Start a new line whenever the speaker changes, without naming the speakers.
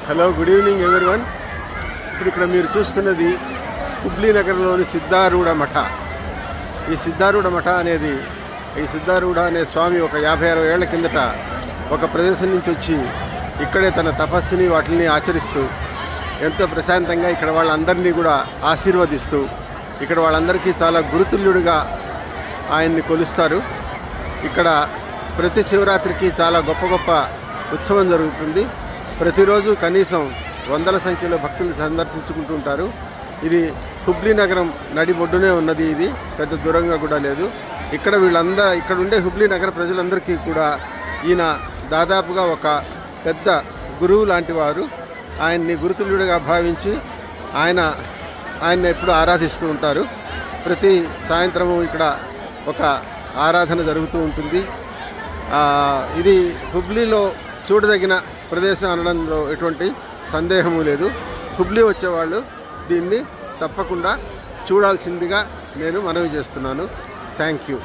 Hello, good evening everyone. ఇప్పుడు ఇక్కడ మీరు చూస్తున్నది హుబ్లీ నగరంలోని సిద్ధారూఢ మఠ. ఈ సిద్ధారూఢ మఠ అనేది, ఈ సిద్ధారూఢ అనే స్వామి ఒక 50-60 ఏళ్ల కిందట ఒక ప్రదేశం నుంచి వచ్చి ఇక్కడే తన తపస్సుని వాటిని ఆచరిస్తూ ఎంతో ప్రశాంతంగా ఇక్కడ వాళ్ళందరినీ కూడా ఆశీర్వదిస్తూ ఇక్కడ వాళ్ళందరికీ చాలా గురుతుల్యుడిగా ఆయన్ని కొలుస్తారు. ఇక్కడ ప్రతి శివరాత్రికి చాలా గొప్ప గొప్ప ఉత్సవం జరుగుతుంది. ప్రతిరోజు కనీసం వందల సంఖ్యలో భక్తులు సందర్శించుకుంటూ ఉంటారు. ఇది హుబ్లీ నగరం నడిబొడ్డునే ఉన్నది. ఇది పెద్ద దూరంగా కూడా లేదు. ఇక్కడ ఇక్కడ ఉండే హుబ్లీ నగర ప్రజలందరికీ కూడా ఈయన దాదాపుగా ఒక పెద్ద గురువు లాంటి వారు. ఆయన్ని గురుతుల్యుడిగా భావించి ఆయన ఎప్పుడు ఆరాధిస్తూ ఉంటారు. ప్రతి సాయంత్రము ఇక్కడ ఒక ఆరాధన జరుగుతూ ఉంటుంది. ఇది హుబ్లీలో చూడదగిన ప్రదేశం అనడంలో ఎటువంటి సందేహము లేదు. హుబ్లీ వచ్చేవాళ్ళు దీన్ని తప్పకుండా చూడాల్సిందిగా నేను మనవి చేస్తున్నాను. Thank you.